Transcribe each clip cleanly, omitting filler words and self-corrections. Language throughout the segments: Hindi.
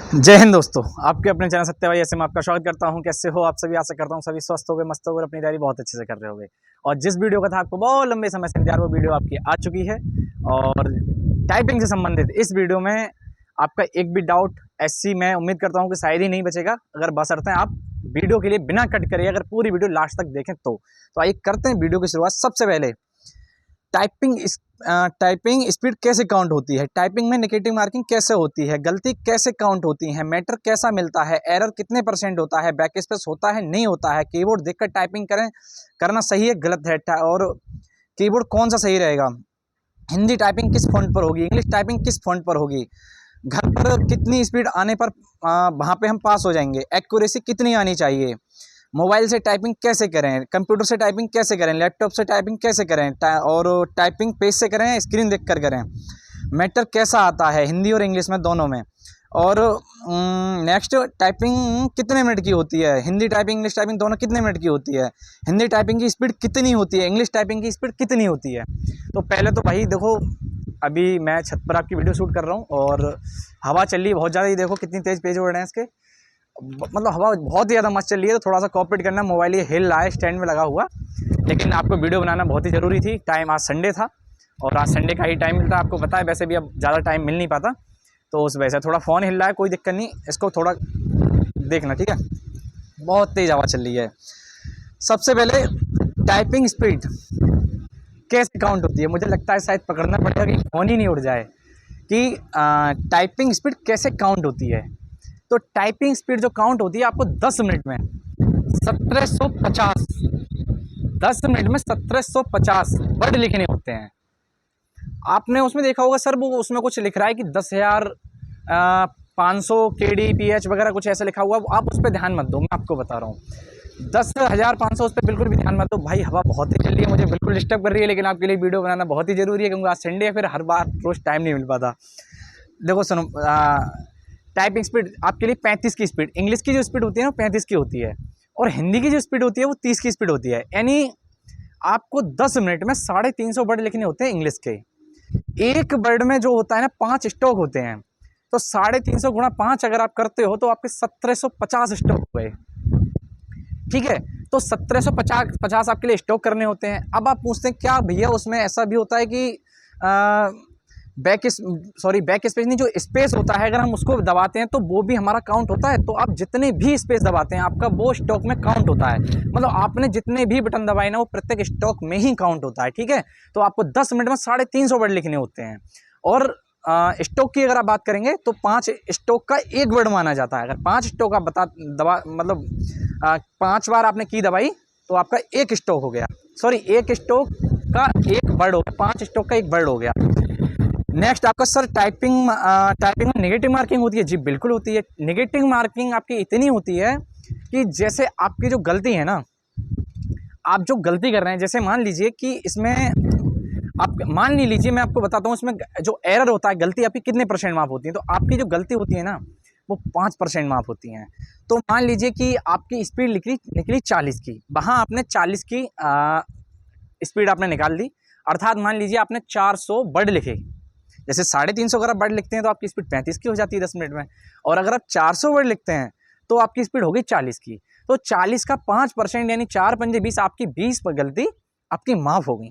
जय हिंद दोस्तों, आपके अपने चैनल सत्य भाई ऐसे में आपका स्वागत करता हूं। कैसे हो आप सभी? आशा करता हूं सभी स्वस्थ हो गए, मस्त हो गए, अपनी तैयारी बहुत अच्छे से कर रहे होंगे। और जिस वीडियो का था आपको बहुत लंबे समय से इंतजार, वो वीडियो आपकी आ चुकी है। और टाइपिंग से संबंधित इस वीडियो में आपका एक भी डाउट ऐसी मैं उम्मीद करता हूँ कि शायद ही नहीं बचेगा, अगर बशर्ते आप वीडियो के लिए बिना कट करे अगर पूरी वीडियो लास्ट तक देखें तो आइए करते हैं वीडियो की शुरुआत। सबसे पहले टाइपिंग स्पीड कैसे काउंट होती है, टाइपिंग में नेगेटिव मार्किंग कैसे होती है, गलती कैसे काउंट होती है, मैटर कैसा मिलता है, एरर कितने % होता है, बैक स्पेस होता है नहीं होता है, कीबोर्ड देखकर टाइपिंग करना सही है गलत है, और कीबोर्ड कौन सा सही रहेगा, हिंदी टाइपिंग किस फॉन्ट पर होगी, इंग्लिश टाइपिंग किस फॉन्ट पर होगी, घर पर कितनी स्पीड आने पर वहाँ पे हम पास हो जाएंगे, एक्यूरेसी कितनी आनी चाहिए, मोबाइल से टाइपिंग कैसे करें, कंप्यूटर से टाइपिंग कैसे करें, लैपटॉप से टाइपिंग कैसे करें, और टाइपिंग पेज से करें स्क्रीन देखकर करें, मैटर कैसा आता है हिंदी और इंग्लिश में दोनों में, और नेक्स्ट टाइपिंग कितने मिनट की होती है, हिंदी टाइपिंग इंग्लिश टाइपिंग दोनों कितने मिनट की होती है, हिंदी टाइपिंग की स्पीड कितनी होती है, इंग्लिश टाइपिंग की स्पीड कितनी होती है। तो पहले तो भाई देखो, अभी मैं छत पर आपकी वीडियो शूट कर रहा हूँ और हवा चल रही है बहुत ज़्यादा, ही देखो कितनी तेज़ पेज उड़ रहे हैं इसके, मतलब हवा बहुत ही ज़्यादा मस्त चल रही है। तो थोड़ा सा कॉपरेट करना, मोबाइल ये हिल रहा है स्टैंड में लगा हुआ, लेकिन आपको वीडियो बनाना बहुत ही ज़रूरी थी। टाइम आज संडे था और आज संडे का ही टाइम मिलता है, आपको पता है, वैसे भी अब ज़्यादा टाइम मिल नहीं पाता, तो उस वजह से थोड़ा फ़ोन हिल रहा है, कोई दिक्कत नहीं, इसको थोड़ा देखना, ठीक है। बहुत तेज़ हवा चल रही है। सबसे पहले टाइपिंग स्पीड कैसे काउंट होती है, मुझे लगता है शायद पकड़ना पड़ेगा कि फ़ोन ही नहीं उड़ जाए, कि टाइपिंग स्पीड कैसे काउंट होती है। तो टाइपिंग स्पीड जो काउंट होती है आपको 10 मिनट में 1750, 10 मिनट में 1750 वर्ड लिखने होते हैं। आपने उसमें देखा होगा सर, वो उसमें कुछ लिख रहा है कि 10,500 KDPH वगैरह कुछ ऐसा लिखा हुआ, आप उस पर ध्यान मत दो, मैं आपको बता रहा हूँ 10,500 उस पर बिल्कुल भी ध्यान मत दो। भाई हवा बहुत ही चल रही है, मुझे बिल्कुल डिस्टर्ब कर रही है, लेकिन आपके लिए वीडियो बनाना बहुत ही ज़रूरी है, क्योंकि आज संडे है, फिर हर बार रोज़ टाइम नहीं मिल पाता। देखो सुनो, टाइपिंग स्पीड आपके लिए 35 की स्पीड, इंग्लिश की जो स्पीड होती है ना 35 की होती है, और हिंदी की जो स्पीड होती है वो 30 की स्पीड होती है। यानी आपको 10 मिनट में 350 वर्ड लिखने होते हैं इंग्लिश के। एक वर्ड में जो होता है ना 5 स्ट्रोक होते हैं, तो 350 गुणा 5 अगर आप करते हो तो आपके 1750 स्ट्रोक हो गए, ठीक है। तो 1750 आपके लिए स्ट्रोक करने होते हैं। अब आप पूछते हैं क्या भैया उसमें ऐसा भी होता है कि बैक स्पेस नहीं, जो स्पेस होता है अगर हम उसको दबाते हैं तो वो भी हमारा काउंट होता है। तो आप जितने भी स्पेस दबाते हैं आपका वो स्टॉक में काउंट होता है, मतलब आपने जितने भी बटन दबाए ना वो प्रत्येक स्टॉक में ही काउंट होता है, ठीक है। तो आपको 10 मिनट में 350 वर्ड लिखने होते हैं। और स्टॉक की अगर आप बात करेंगे तो 5 स्टॉक का एक वर्ड माना जाता है। अगर 5 स्टॉक आप दबा मतलब 5 बार आपने की दबाई तो आपका एक स्टॉक हो गया, सॉरी एक स्टॉक का एक वर्ड हो गया, 5 स्टॉक का एक वर्ड हो गया। नेक्स्ट आपका सर टाइपिंग में नेगेटिव मार्किंग होती है? जी बिल्कुल होती है। नेगेटिव मार्किंग आपकी इतनी होती है कि जैसे आपकी जो गलती है ना, आप जो गलती कर रहे हैं, जैसे मान लीजिए कि इसमें आप मान नहीं लीजिए, मैं आपको बताता हूँ इसमें जो एरर होता है, गलती आपकी कितने % माफ होती है। तो आपकी जो गलती होती है ना वो 5% माफ होती हैं। तो मान लीजिए कि आपकी स्पीड निकली 40 की, वहाँ आपने 40 की स्पीड आपने निकाल दी, अर्थात मान लीजिए आपने 400 वर्ड लिखे। जैसे 350 अगर आप वर्ड लिखते हैं तो आपकी स्पीड 35 की हो जाती है 10 मिनट में, और अगर आप 400 वर्ड लिखते हैं तो आपकी स्पीड होगी 40 की। तो 40 का 5% यानी 4 पंजे 20, आपकी 20 पर गलती आपकी माफ हो गई।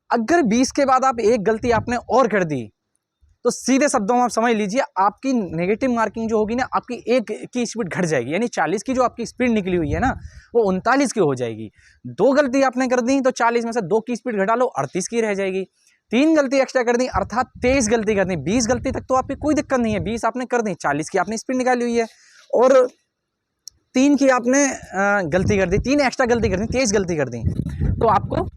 अगर 20 के बाद आप एक गलती आपने और कर दी तो सीधे शब्दों में आप समझ लीजिए आपकी नेगेटिव मार्किंग जो होगी ना, आपकी एक की स्पीड घट जाएगी, यानी 40 की जो आपकी स्पीड निकली हुई है ना वो 39 की हो जाएगी। 2 गलती आपने कर दी तो 40 में से 2 की स्पीड घटा लो, 38 की रह जाएगी। 3 गलती एक्स्ट्रा कर दी अर्थात 23 गलती कर दी, 20 गलती तक तो आपकी कोई दिक्कत नहीं है, 20 आपने कर दी, 40 की आपने स्पीड निकाली हुई है, और 3 की आपने गलती कर दी, 3 एक्स्ट्रा गलती कर दी, 23 गलती कर दी, तो आपको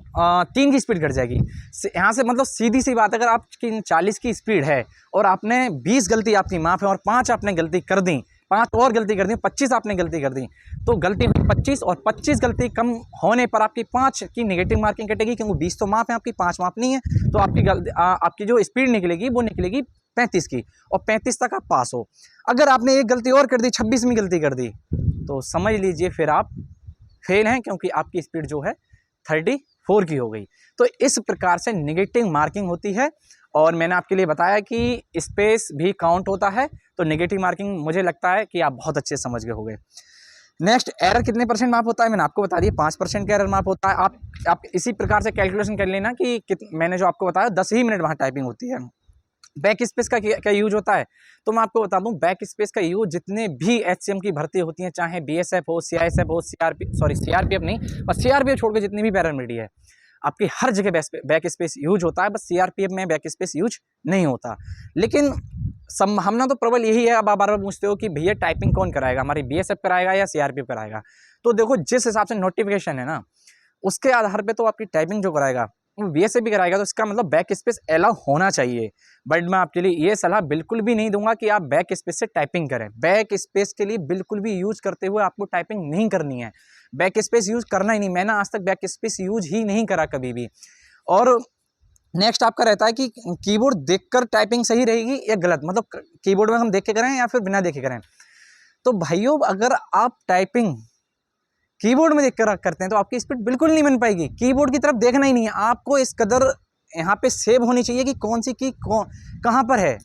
3 की स्पीड घट जाएगी। यहाँ से मतलब सीधी सी बात, अगर आपकी 40 की स्पीड है और आपने 20 गलती आपकी माफ है और 5 आपने गलती कर दी, 5 और गलती कर दी, 25 आपने गलती कर दी, तो गलती हुई 25, और 25 गलती कम होने पर आपकी 5 की नेगेटिव मार्किंग कटेगी, क्योंकि 20 तो माफ है आपकी, 5 माफ नहीं है। तो आपकी जो स्पीड निकलेगी वो निकलेगी 35 की, और 35 तक आप पास हो। अगर आपने एक गलती और कर दी, 26वीं गलती कर दी, तो समझ लीजिए फिर आप फेल हैं, क्योंकि आपकी स्पीड जो है 34 की हो गई। तो इस प्रकार से नेगेटिव मार्किंग होती है। और मैंने आपके लिए बताया कि स्पेस भी काउंट होता है, तो नेगेटिव मार्किंग मुझे लगता है कि आप बहुत अच्छे से समझ गए होंगे। नेक्स्ट, एरर कितने परसेंट माफ होता है, मैंने आपको बता दिया 5% का एरर माफ होता है। आप इसी प्रकार से कैलकुलेशन कर लेना कि मैंने जो आपको बताया 10 ही मिनट वहाँ टाइपिंग होती है। बैक स्पेस का क्या यूज होता है, तो मैं आपको बता दूं, बैक स्पेस का यूज जितने भी एचसीएम की भर्ती होती है, चाहे बीएसएफ हो, सीआईएसएफ हो, सीआरपीएफ नहीं, बस सीआरपीएफ छोड़ के जितनी भी पैरामिलिट्री है, आपकी हर जगह बैक स्पेस यूज होता है, बस सीआरपीएफ में बैक स्पेस यूज नहीं होता। लेकिन संभावना तो प्रबल यही है। अब आप बार बार पूछते हो कि भैया टाइपिंग कौन कराएगा, हमारी बीएसएफ कराएगा या सीआरपीएफ कराएगा? तो देखो, जिस हिसाब से नोटिफिकेशन है ना, उसके आधार पे तो आपकी टाइपिंग जो कराएगा वो बीएसएफ भी कराएगा, तो इसका मतलब बैक स्पेस अलाउ होना चाहिए। बट मैं आपके लिए ये सलाह बिल्कुल भी नहीं दूंगा कि आप बैक स्पेस से टाइपिंग करें। बैक स्पेस के लिए बिल्कुल भी यूज करते हुए आपको टाइपिंग नहीं करनी है, बैक स्पेस यूज करना ही नहीं। मैंने आज तक बैक स्पेस यूज ही नहीं करा कभी भी। और नेक्स्ट आपका रहता है कि कीबोर्ड देखकर टाइपिंग सही रहेगी या गलत, मतलब कीबोर्ड में हम देख के करें या फिर बिना देखे करें। तो भाइयों, अगर आप टाइपिंग कीबोर्ड में देखकर करते हैं तो आपकी स्पीड बिल्कुल नहीं बन पाएगी। कीबोर्ड की तरफ देखना ही नहीं है आपको, इस कदर यहाँ पे सेव होनी चाहिए कि कौन सी की कहाँ पर है,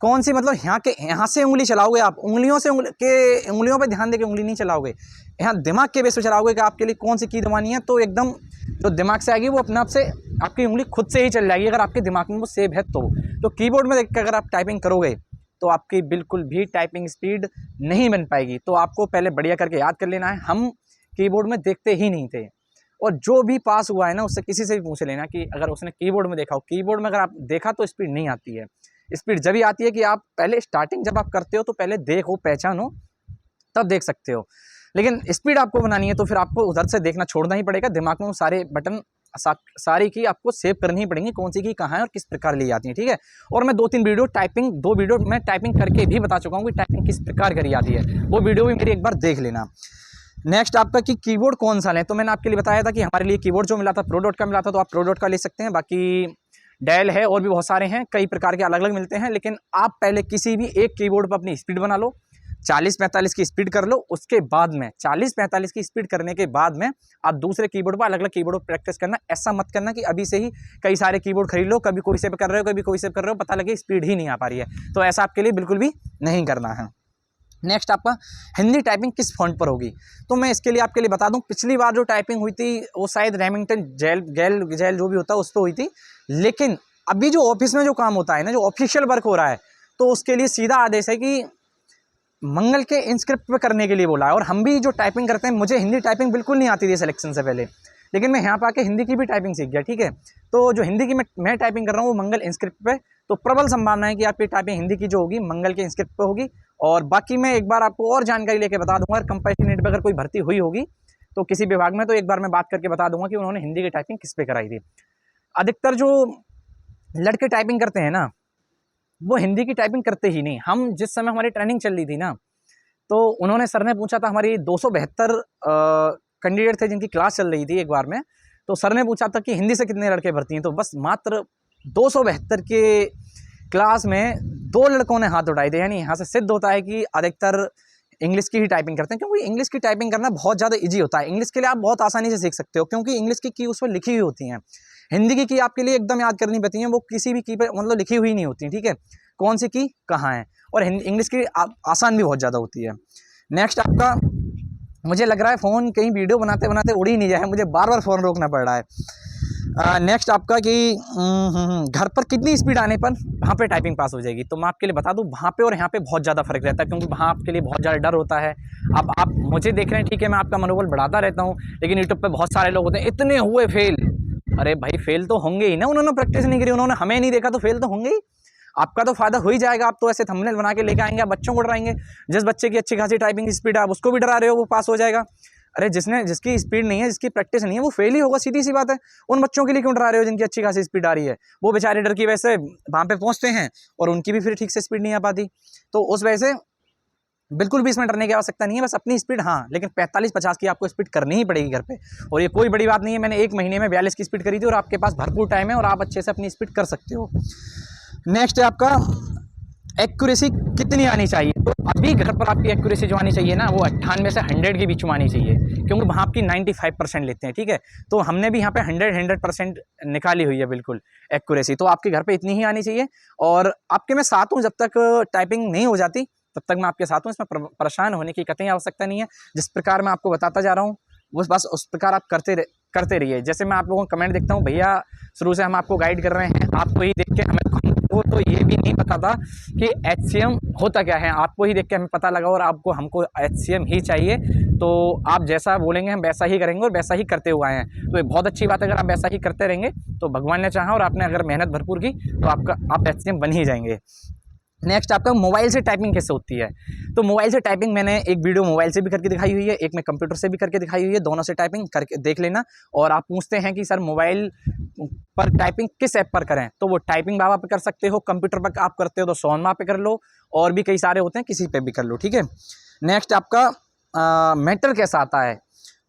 कौन सी, मतलब यहाँ से उंगली चलाओगे आप, उंगलियों से उंगलियों पे ध्यान देके उंगली नहीं चलाओगे, यहाँ दिमाग के बेस पे चलाओगे कि आपके लिए कौन सी की दबानी है। तो एकदम जो दिमाग से आएगी वो अपने आप से आपकी उंगली खुद से ही चल जाएगी, अगर आपके दिमाग में वो सेव है तो कीबोर्ड में देख कर अगर आप टाइपिंग करोगे तो आपकी बिल्कुल भी टाइपिंग स्पीड नहीं बन पाएगी। तो आपको पहले बढ़िया करके याद कर लेना है। हम कीबोर्ड में देखते ही नहीं थे, और जो भी पास हुआ है ना, उससे किसी से भी पूछ लेना कि अगर उसने कीबोर्ड में देखा हो, कीबोर्ड में अगर आप देखा तो स्पीड नहीं आती है। स्पीड जब ही आती है कि आप पहले स्टार्टिंग जब आप करते हो तो पहले देखो, पहचानो, तब देख सकते हो। लेकिन स्पीड आपको बनानी है तो फिर आपको उधर से देखना छोड़ना ही पड़ेगा, दिमाग में वो सारे बटन सारी की आपको सेव करनी ही पड़ेंगी, कौन सी की कहाँ है और किस प्रकार ली जाती है, ठीक है। और मैं 2 वीडियो मैं टाइपिंग करके भी बता चुका हूँ कि टाइपिंग किस प्रकार करी जाती है, वो वीडियो भी मेरी एक बार देख लेना। नेक्स्ट आपका कि कीबोर्ड कौन सा लें, तो मैंने आपके लिए बताया था कि हमारे लिए कीबोर्ड जो मिला था प्रो डॉट का मिला था, तो आप प्रो डॉट का ले सकते हैं। बाकी डेल है और भी बहुत सारे हैं, कई प्रकार के अलग अलग मिलते हैं। लेकिन आप पहले किसी भी एक कीबोर्ड पर अपनी स्पीड बना लो, 40-45 की स्पीड कर लो। उसके बाद में 40-45 की स्पीड करने के बाद में आप दूसरे कीबोर्ड पर अलग अलग कीबोर्ड पर प्रैक्टिस करना। ऐसा मत करना कि अभी से ही कई सारे कीबोर्ड खरीद लो, कभी कोई से कर रहे हो, कभी कोई से कर रहे हो, पता लगे स्पीड ही नहीं आ पा रही है। तो ऐसा आपके लिए बिल्कुल भी नहीं करना है। नेक्स्ट आपका हिंदी टाइपिंग किस फॉन्ट पर होगी, तो मैं इसके लिए आपके लिए बता दूं, पिछली बार जो टाइपिंग हुई थी वो शायद रेमिंगटन जेल जो भी होता है उस पर हुई थी। लेकिन अभी जो ऑफिस में जो काम होता है ना, जो ऑफिशियल वर्क हो रहा है, तो उसके लिए सीधा आदेश है कि मंगल के इंस्क्रिप्ट पे करने के लिए बोला है। और हम भी जो टाइपिंग करते हैं, मुझे हिंदी टाइपिंग बिल्कुल नहीं आती थी सिलेक्शन से पहले, लेकिन मैं यहाँ पर आके हिंदी की भी टाइपिंग सीख गया, ठीक है। तो जो हिंदी की मैं टाइपिंग कर रहा हूँ वो मंगल इंस्क्रिप्ट पे, तो प्रबल संभावना है कि आपकी टाइपिंग हिंदी की जो होगी मंगल के इंस्क्रिप्ट पे होगी। और बाकी मैं एक बार आपको और जानकारी लेके बता दूंगा, कंपैशनेट पे अगर कोई भर्ती हुई होगी तो किसी विभाग में, तो एक बार मैं बात करके बता दूंगा कि उन्होंने हिंदी की टाइपिंग किस पे कराई थी। अधिकतर जो लड़के टाइपिंग करते हैं ना, वो हिंदी की टाइपिंग करते ही नहीं। हम जिस समय हमारी ट्रेनिंग चल रही थी ना, तो उन्होंने, सर ने पूछा था, हमारी 272 कैंडिडेट थे जिनकी क्लास चल रही थी एक बार में, तो सर ने पूछा था कि हिंदी से कितने लड़के भर्ती हैं, तो बस मात्र 272 के क्लास में 2 लड़कों ने हाथ उठाए थे। यानी यहाँ से सिद्ध होता है कि अधिकतर इंग्लिश की ही टाइपिंग करते हैं, क्योंकि इंग्लिश की टाइपिंग करना बहुत ज़्यादा ईजी होता है। इंग्लिश के लिए आप बहुत आसानी से सीख सकते हो, क्योंकि इंग्लिश की उस पर लिखी हुई होती हैं। हिंदी की आपके लिए एकदम याद करनी पड़ती है, वो किसी भी की पर मतलब लिखी हुई नहीं होती, ठीक है, कौन सी की कहाँ है। और इंग्लिश की आसान भी बहुत ज़्यादा होती है। नेक्स्ट आपका, मुझे लग रहा है फ़ोन कहीं वीडियो बनाते बनाते उड़ ही नहीं जाए, मुझे बार बार फ़ोन रोकना पड़ रहा है। नेक्स्ट आपका कि घर पर कितनी स्पीड आने पर वहाँ पे टाइपिंग पास हो जाएगी, तो मैं आपके लिए बता दूँ, वहाँ पे और यहाँ पे बहुत ज़्यादा फर्क रहता है, क्योंकि वहाँ आपके लिए बहुत ज़्यादा डर होता है। अब आप मुझे देख रहे हैं, ठीक है, मैं आपका मनोबल बढ़ाता रहता हूँ, लेकिन यूट्यूब पे बहुत सारे लोग होते हैं, इतने हुए फेल। अरे भाई, फेल तो होंगे ही ना, उन्होंने प्रैक्टिस नहीं करी, उन्होंने हमें नहीं देखा, तो फेल तो होंगे ही। आपका तो फायदा हो ही जाएगा, आप तो ऐसे थंबनेल बना के लेके आएंगे, आप बच्चों को डराएंगे। जिस बच्चे की अच्छी खासी टाइपिंग स्पीड है, आप उसको भी डरा रहे हो, वो पास हो जाएगा। अरे जिसकी स्पीड नहीं है, जिसकी प्रैक्टिस नहीं है, वो फेल ही होगा, सीधी सी बात है। उन बच्चों के लिए क्यों डरा रहे हो जिनकी अच्छी खासी स्पीड आ रही है? वो बेचारे डर की वजह से वहाँ पे पहुँचते हैं और उनकी भी फिर ठीक से स्पीड नहीं आ पाती। तो उस वजह से बिल्कुल भी इसमें डरने की आवश्यकता नहीं है, बस अपनी स्पीड, हाँ, लेकिन 45-50 की आपको स्पीड करनी ही पड़ेगी घर पे। और ये कोई बड़ी बात नहीं है, मैंने 1 महीने में 42 की स्पीड करी थी, और आपके पास भरपूर टाइम है और आप अच्छे से अपनी स्पीड कर सकते हो। नेक्स्ट है आपका एक्यूरेसी कितनी आनी चाहिए, तो अभी घर पर आपकी एक्यूरेसी जो आनी चाहिए ना वो 98 से 100 के बीच में आनी चाहिए, क्योंकि वहाँ आपकी 95% लेते हैं, ठीक है। तो हमने भी यहाँ पे 100% निकाली हुई है बिल्कुल एक्यूरेसी, तो आपके घर पे इतनी ही आनी चाहिए। और आपके मैं साथ हूँ, जब तक टाइपिंग नहीं हो जाती तब तक मैं आपके साथ हूँ, इसमें परेशान होने की कतई आवश्यकता नहीं है। जिस प्रकार मैं आपको बताता जा रहा हूँ बस उस प्रकार आप करते रहिए। जैसे मैं आप लोगों को कमेंट देखता हूँ, भैया शुरू से हम आपको गाइड कर रहे हैं, आपको ही देख के हमको तो ये भी नहीं पता था कि HCM होता क्या है, आपको ही देख के हमें पता लगा और हमको HCM ही चाहिए। तो आप जैसा बोलेंगे हम वैसा ही करेंगे और वैसा ही करते हुए आए हैं, तो ये बहुत अच्छी बात है। अगर आप वैसा ही करते रहेंगे तो भगवान ने चाहा और आपने अगर मेहनत भरपूर की तो आप HCM बन ही जाएंगे। नेक्स्ट आपका मोबाइल से टाइपिंग कैसे होती है, तो मोबाइल से टाइपिंग मैंने एक वीडियो मोबाइल से भी करके दिखाई हुई है, एक मैं कंप्यूटर से भी करके दिखाई हुई है, दोनों से टाइपिंग करके देख लेना। और आप पूछते हैं कि सर मोबाइल पर टाइपिंग किस ऐप पर करें, तो वो टाइपिंग बाबा पे कर सकते हो, कंप्यूटर पर आप करते हो तो सोनमा पे कर लो, और भी कई सारे होते हैं किसी पे भी कर लो, ठीक है। नेक्स्ट आपका मैटर कैसा आता है,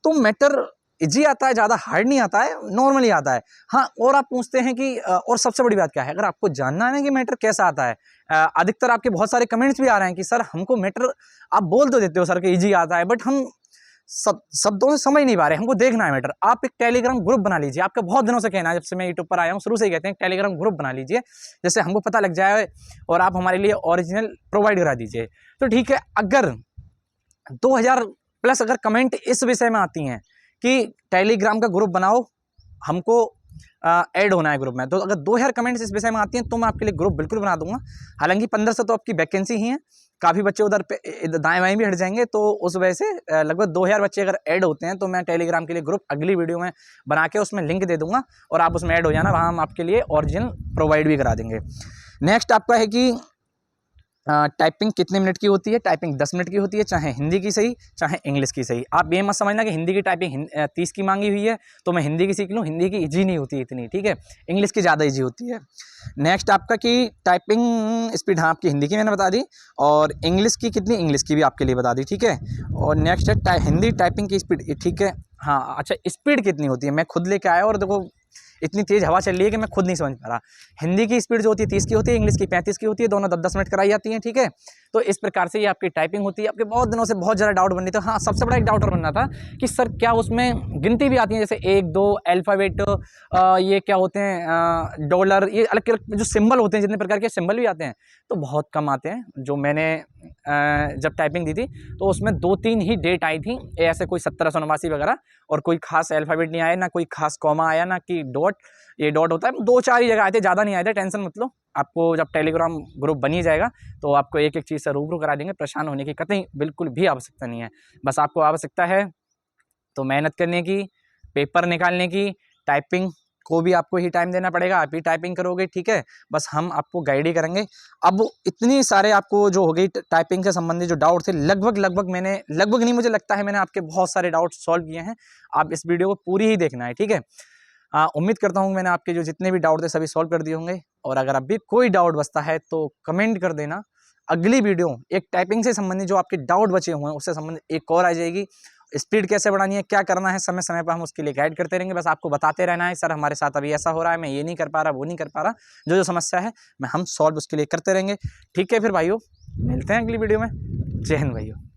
तो मैटर इजी आता है, ज़्यादा हार्ड नहीं आता है, नॉर्मली आता है। हाँ, और आप पूछते हैं कि और सबसे बड़ी बात क्या है, अगर आपको जानना है ना कि मैटर कैसा आता है, अधिकतर आपके बहुत सारे कमेंट्स भी आ रहे हैं कि सर हमको मैटर आप बोल तो देते हो सर कि इजी आता है, बट हम शब्दों से समझ नहीं पा रहे, हमको देखना है मैटर। आप एक टेलीग्राम ग्रुप बना लीजिए, आपका बहुत दिनों से कहना है, जब से मैं यूट्यूब पर आया हूँ शुरू से ही कहते हैं टेलीग्राम ग्रुप बना लीजिए, जैसे हमको पता लग जाए और आप हमारे लिए ओरिजिनल प्रोवाइड करा दीजिए। तो ठीक है, अगर 2000+ अगर कमेंट इस विषय में आती हैं कि टेलीग्राम का ग्रुप बनाओ, हमको ऐड होना है ग्रुप में, तो अगर 2000 कमेंट्स इस विषय में आती हैं तो मैं आपके लिए ग्रुप बिल्कुल बना दूंगा। हालांकि 1500 तो आपकी वैकेंसी ही है, काफ़ी बच्चे उधर पे दाएं बाएं भी हट जाएंगे, तो उस वजह से लगभग 2000 बच्चे अगर ऐड होते हैं तो मैं टेलीग्राम के लिए ग्रुप अगली वीडियो में बना के उसमें लिंक दे दूंगा और आप उसमें ऐड हो जाना, वहाँ हम आपके लिए ओरिजिनल प्रोवाइड भी करा देंगे। नेक्स्ट आपका है कि टाइपिंग कितने मिनट की होती है, टाइपिंग 10 मिनट की होती है, चाहे हिंदी की सही चाहे इंग्लिश की सही। आप ये मत समझना कि हिंदी की टाइपिंग 30 की मांगी हुई है तो मैं हिंदी की सीख लूँ, हिंदी की ईजी नहीं होती इतनी, ठीक है, इंग्लिश की ज़्यादा ईजी होती है। नेक्स्ट आपका कि टाइपिंग स्पीड, हाँ आपकी हिंदी की मैंने बता दी, और इंग्लिश की कितनी, इंग्लिश की भी आपके लिए बता दी, ठीक है। और नेक्स्ट है हिंदी टाइपिंग की स्पीड, ठीक है। हाँ अच्छा, स्पीड कितनी होती है, मैं खुद लेके आया और देखो इतनी तेज़ हवा चल रही है कि मैं खुद नहीं समझ पा रहा। हिंदी की स्पीड जो होती है 30 की होती है, इंग्लिश की 35 की होती है, दोनों 10-10 मिनट कराई जाती हैं, ठीक है। तो इस प्रकार से ये आपकी टाइपिंग होती है। आपके बहुत दिनों से बहुत ज़्यादा डाउट बन रही थी। हाँ, सबसे बड़ा एक डाउट और बनना था कि सर क्या उसमें गिनती भी आती है, जैसे 1 2 अल्फ़ाबेट, ये क्या होते हैं, डॉलर, ये अलग अलग जो सिंबल होते हैं, जितने प्रकार के सिंबल भी आते हैं तो बहुत कम आते हैं। जो मैंने जब टाइपिंग दी थी तो उसमें 2-3 ही डेट आई थी, ऐसे कोई 1789 वगैरह, और कोई खास अल्फ़ाबेट नहीं आया, ना कोई खास कॉमा आया, ना कि डॉट। ये डॉट होता है 2-4 ही जगह आए थे, ज़्यादा नहीं आए थे, टेंशन मत लो। आपको जब टेलीग्राम ग्रुप बनी जाएगा तो आपको एक एक चीज़ से रूबरू करा देंगे, परेशान होने की कतई बिल्कुल भी आवश्यकता नहीं है। बस आपको आवश्यकता है तो मेहनत करने की, पेपर निकालने की, टाइपिंग को भी आपको ही टाइम देना पड़ेगा, आप ही टाइपिंग करोगे, ठीक है। बस हम आपको गाइड ही करेंगे। अब इतनी सारे आपको जो हो गई टाइपिंग से संबंधित जो डाउट थे, लगभग मैंने, लगभग नहीं मुझे लगता है मैंने आपके बहुत सारे डाउट सॉल्व किए हैं। आप इस वीडियो को पूरी ही देखना है, ठीक है। उम्मीद करता हूँ मैंने आपके जो जितने भी डाउट थे सभी सॉल्व कर दिए होंगे, और अगर अब भी कोई डाउट बचता है तो कमेंट कर देना। अगली वीडियो एक टाइपिंग से संबंधित जो आपके डाउट बचे हुए हैं उससे संबंधित एक और आ जाएगी। स्पीड कैसे बढ़ानी है, क्या करना है, समय समय पर हम उसके लिए गाइड करते रहेंगे। बस आपको बताते रहना है सर हमारे साथ अभी ऐसा हो रहा है, मैं ये नहीं कर पा रहा, वो नहीं कर पा रहा, जो जो समस्या है हम सॉल्व उसके लिए करते रहेंगे, ठीक है। फिर भाइयों मिलते हैं अगली वीडियो में। जय हिंद भाइयों।